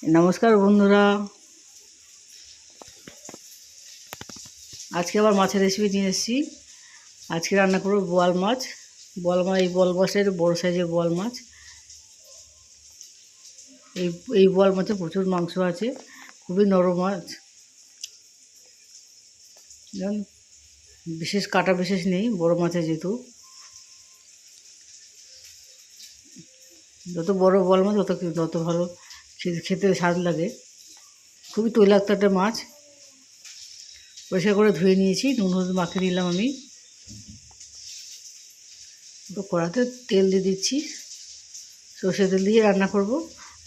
नमस्कार बंधुरा आज के आबार माছের রেসিপি নিয়ে এসেছি। আজকে রান্না করব বোয়াল মাছ। এই বোয়াল মাছের বড় সাইজের বোয়াল মাছ। এই বোয়াল মাছে প্রচুর মাংস আছে, খুবই নরম মাছ, বিশেষ কাটা বিশেষ নেই বড় মাছে, যেহেতু যত বড় বোয়াল মাছ তত ভালো খেতে স্বাদ লাগে। খুবই তৈলাক্ত একটা মাছ। পরিষ্কার করে ধুয়ে নিয়েছি, নুন হলুদ মাখিয়ে নিলাম। আমি তো কড়াতে তেল দিয়ে দিচ্ছি, সর্ষে তেল দিয়ে রান্না করব।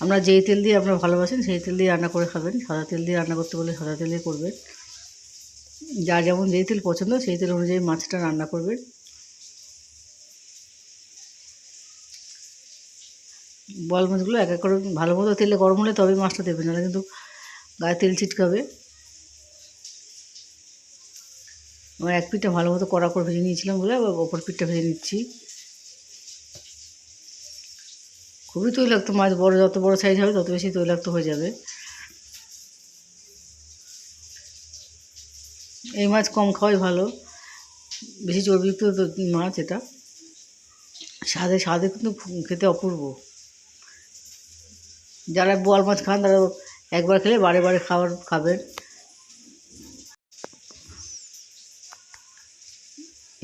আমরা যেই তেল দিয়ে আপনারা ভালোবাসেন সেই তেল দিয়ে রান্না করে খাবেন। সাদা তেল দিয়ে রান্না করতে বলে সাদা তেল দিয়ে করবেন। যার যেমন যেই তেল পছন্দ সেই তেল অনুযায়ী মাছটা রান্না করবেন। বোয়াল মাছগুলো এক এক করে ভালো মতো তেলে গরম হলে তবেই মাছটা দেবেন, নাহলে কিন্তু গায়ে তেল ছিটকাবে। আমার এক পিঠটা ভালো মতো কড়া করে ভেজে নিয়েছিলাম বলে আবার অপর পিঠটা ভেজে নিচ্ছি। খুবই তৈলাক্ত মাছ, যত বড় সাইজ হবে তত বেশি তৈলাক্ত হয়ে যাবে। এই মাছ কম খাওয়াই ভালো, বেশি চর্বিযুক্ত মাছ এটা। স্বাদে কিন্তু খেতে অপূর্ব। যারা বোয়াল মাছ খান তারা একবার খেলে বারে বারে খাবেন।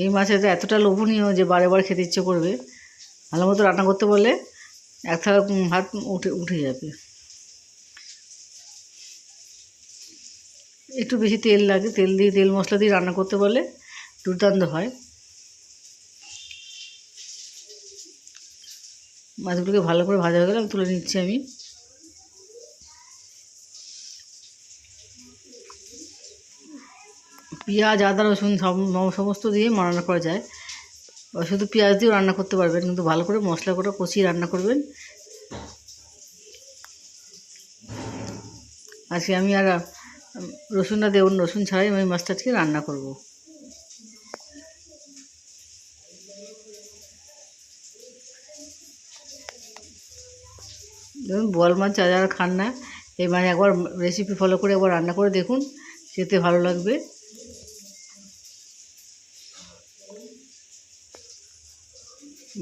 এই মাছ এতটা লোভনীয় যে বারে বারে খেতে ইচ্ছে করবে। ভালো মতো রান্না করতে বললে এক থালা ভাত উঠে যাবে। একটু বেশি তেল লাগে, তেল মশলা দিয়ে রান্না করতে বলে দুর্দান্ত হয়। মাছগুলোকে ভালো করে ভাজা হয়ে গেলে তুলে নিচ্ছি আমি। পেঁয়াজ আদা রসুন সমস্ত দিয়ে রান্না করা যায়। শুধু পেঁয়াজ দিয়েও রান্না করতে পারবেন, কিন্তু ভালো করে মশলা করে কষিয়ে রান্না করবেন। আজকে আমি আর রসুনটা দেব না, রসুন ছাড়াই আমি মাছটা আজকে রান্না করব। দেখুন, বোয়াল মাছ যারা খান না, এই মানে একবার রেসিপি ফলো করে একবার রান্না করে দেখুন, খেতে ভালো লাগবে।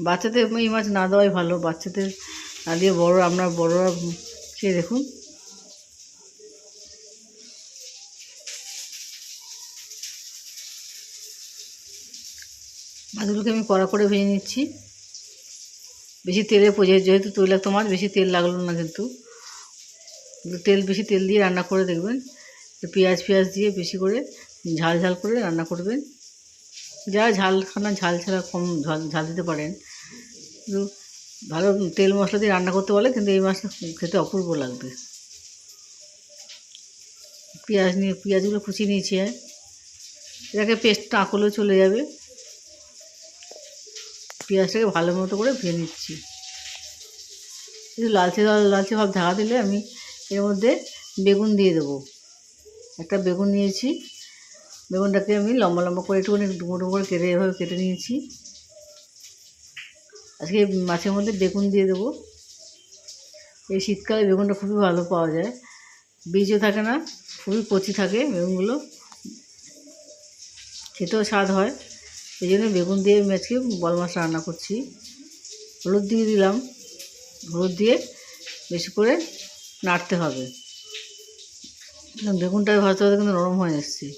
বাচ্চাদের এই মাছ না দেওয়াই ভালো, বাচ্চাদের না দিয়ে বড়রা খেয়ে দেখুন। মাছগুলোকে আমি কড়া করে ভেজে নিচ্ছি। বেশি তেলে যেহেতু তৈলাক্ত মাছ, বেশি তেল লাগলো না, কিন্তু বেশি তেল দিয়ে রান্না করে দেখবেন। পেঁয়াজ দিয়ে বেশি করে ঝাল করে রান্না করবেন। যারা ঝাল খানা ঝাল ছাড়া কম ঝাল দিতে পারেন, কিন্তু ভালো তেল মশলা দিয়ে রান্না করতে বলে, কিন্তু এই মাছটা খেতে অপূর্ব লাগবে। পেঁয়াজগুলো কুচিয়ে নিয়েছি, এটাকে পেস্টটা আঁকলেও চলে যাবে। পেঁয়াজটাকে ভালো মতো করে ভেজে নিচ্ছি। একটু লালচে ভাব ঢাকা দিলে আমি এর মধ্যে বেগুন দিয়ে দেবো। একটা বেগুন নিয়েছি, বেগুনটাকে আমি লম্বা লম্বা করে একটুখানি ডুমো করে এভাবে কেটে নিয়েছি। আজকে মাছের মধ্যে বেগুন দিয়ে দেবো। এই শীতকালে বেগুনটা খুবই ভালো পাওয়া যায়, বীজও থাকে না, খুবই কচি থাকে বেগুনগুলো, খেতেও স্বাদ হয়। এই জন্য বেগুন দিয়ে আমি আজকে বোয়াল মাছ রান্না করছি। হলুদ দিয়ে দিলাম, হলুদ দিয়ে বেশি করে নাড়তে হবে। বেগুনটা ভাজতে ভাজতে কিন্তু নরম হয়ে এসছে।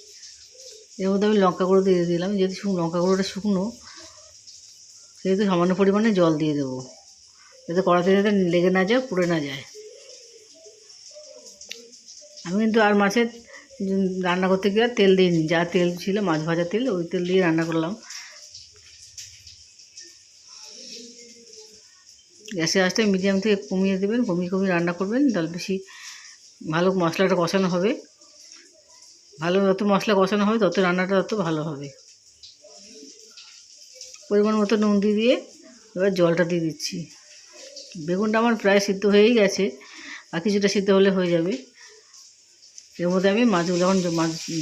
এর মধ্যে আমি লঙ্কা গুঁড়ো দিয়ে দিলাম, যেহেতু লঙ্কা গুঁড়োটা শুকনো, সেহেতু সামান্য পরিমাণে জল দিয়ে দেবো, যাতে কড়াতে যাতে লেগে না যায়, পুড়ে না যায়। আমি কিন্তু আর মাছের রান্না করতে গিয়ে তেল দিইনি, যা তেল ছিল মাছ ভাজা তেল, ওই তেল দিয়ে রান্না করলাম। গ্যাসের আঁচটা মিডিয়াম থেকে কমিয়ে দেবেন, কমিয়ে রান্না করবেন, তাহলে বেশি ভালো মশলাটা কষানো হবে। যত মশলা কষানো হবে তত রান্নাটা তত ভালো হবে। পরিমাণ মতো নুন দিয়ে এবার জলটা দিয়ে দিচ্ছি। বেগুনটা আমার প্রায় সিদ্ধ হয়েই গেছে, আর কিছুটা সিদ্ধ হলে হয়ে যাবে। এর মধ্যে আমি মাছগুলো যখন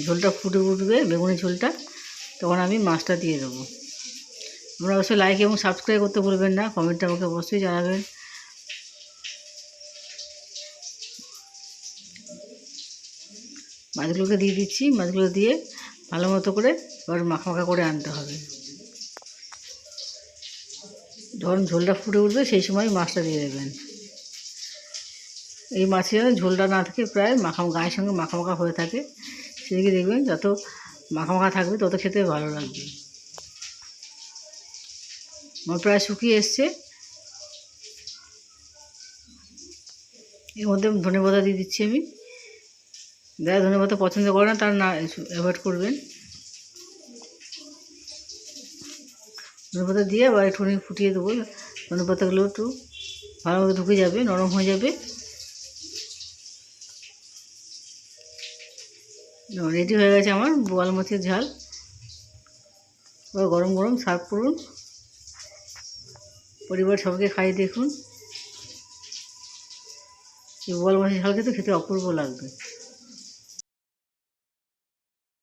ঝোলটা ফুটে উঠবে, বেগুনের ঝোলটা, তখন আমি মাছটা দিয়ে দেবো। আপনারা অবশ্যই লাইক এবং সাবস্ক্রাইব করতে ভুলবেন না, কমেন্টে আমাকে অবশ্যই জানাবেন। মাছগুলোকে দিয়ে দিচ্ছি। মাছগুলো দিয়ে ভালো মতো করে এবার মাখা মাখা করে আনতে হবে। যখন ঝোলটা ফুটে উঠবে সেই সময় মাছটা দিয়ে দেবেন। এই মাছের ঝোলটা না থাকে প্রায় গায়ের সঙ্গে মাখা মাখা হয়ে থাকে, সেদিকে দেখবেন যত মাখা মাখা থাকবে তত খেতে ভালো লাগবে। আমার প্রায় শুকিয়ে এসছে। এর মধ্যে ধনেপাতা দিয়ে দিচ্ছি আমি। যারা ধনেপাতা পছন্দ করে না তারা না অ্যাভয়েড করবেন। ধনেপাতা দিয়ে আবার একটুখানি ফুটিয়ে দেবো। ধনেপাতাগুলো একটু ভালো মতো ঢুকে যাবে, নরম হয়ে যাবে। রেডি হয়ে গেছে আমার বোয়াল মাছের ঝাল। এবার গরম গরম সার্ভ করুন, পরিবার সবাইকে খাইয়ে দেখুন। এই বোয়াল মাছের ঝাল খেতে অপূর্ব লাগবে।